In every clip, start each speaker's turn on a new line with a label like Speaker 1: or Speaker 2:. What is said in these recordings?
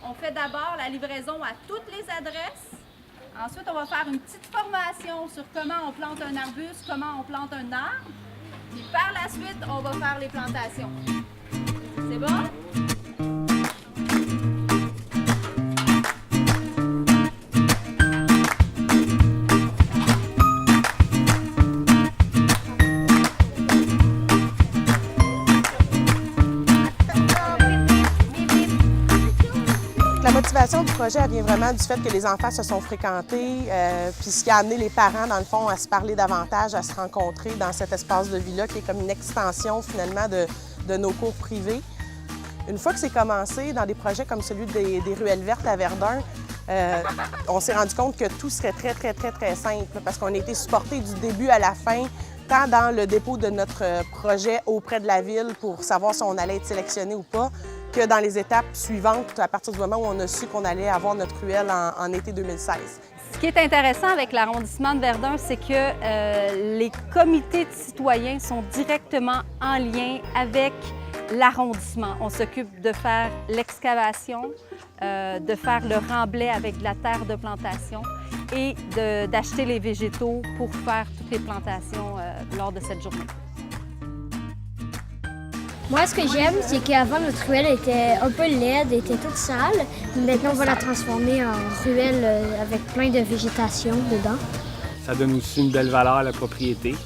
Speaker 1: On fait d'abord la livraison à toutes les adresses. Ensuite, on va faire une petite formation sur comment on plante un arbuste, comment on plante un arbre. Puis par la suite, on va faire les plantations. C'est bon?
Speaker 2: La motivation du projet, elle vient vraiment du fait que les enfants se sont fréquentés, puis ce qui a amené les parents, dans le fond, à se parler davantage, à se rencontrer dans cet espace de vie-là, qui est comme une extension, finalement, de nos cours privés. Une fois que c'est commencé, dans des projets comme celui des ruelles vertes à Verdun, on s'est rendu compte que tout serait très simple, parce qu'on a été supportés du début à la fin, tant dans le dépôt de notre projet auprès de la ville pour savoir si on allait être sélectionné ou pas, que dans les étapes suivantes, à partir du moment où on a su qu'on allait avoir notre ruelle en été 2016.
Speaker 1: Ce qui est intéressant avec l'arrondissement de Verdun, c'est que les comités de citoyens sont directement en lien avec l'arrondissement. On s'occupe de faire l'excavation, de faire le remblai avec de la terre de plantation et d'acheter les végétaux pour faire toutes les plantations lors de cette journée.
Speaker 3: Moi, ce que j'aime, c'est qu'avant, notre ruelle était un peu laide, était toute sale. Maintenant, on va la transformer en ruelle avec plein de végétation dedans.
Speaker 4: Ça donne aussi une belle valeur à la propriété.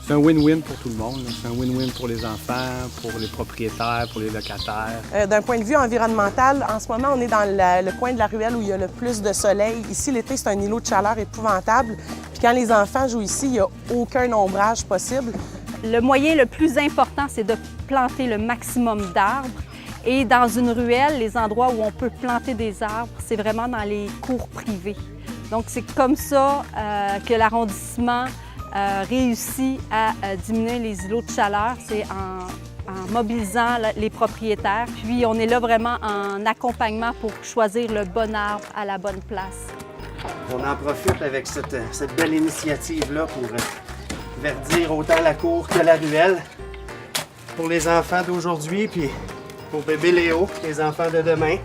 Speaker 4: C'est un win-win pour tout le monde. C'est un win-win pour les enfants, pour les propriétaires, pour les locataires.
Speaker 2: D'un point de vue environnemental, en ce moment, on est dans le coin de la ruelle où il y a le plus de soleil. Ici, l'été, c'est un îlot de chaleur épouvantable. Puis quand les enfants jouent ici, il n'y a aucun ombrage possible.
Speaker 1: Le moyen le plus important, c'est de planter le maximum d'arbres. Et dans une ruelle, les endroits où on peut planter des arbres, c'est vraiment dans les cours privés. Donc, c'est comme ça que l'arrondissement réussit à diminuer les îlots de chaleur. C'est en mobilisant les propriétaires. Puis, on est là vraiment en accompagnement pour choisir le bon arbre à la bonne place.
Speaker 5: On en profite avec cette belle initiative-là pour verdir autant la cour que la ruelle pour les enfants d'aujourd'hui, puis pour bébé Léo, les enfants de demain.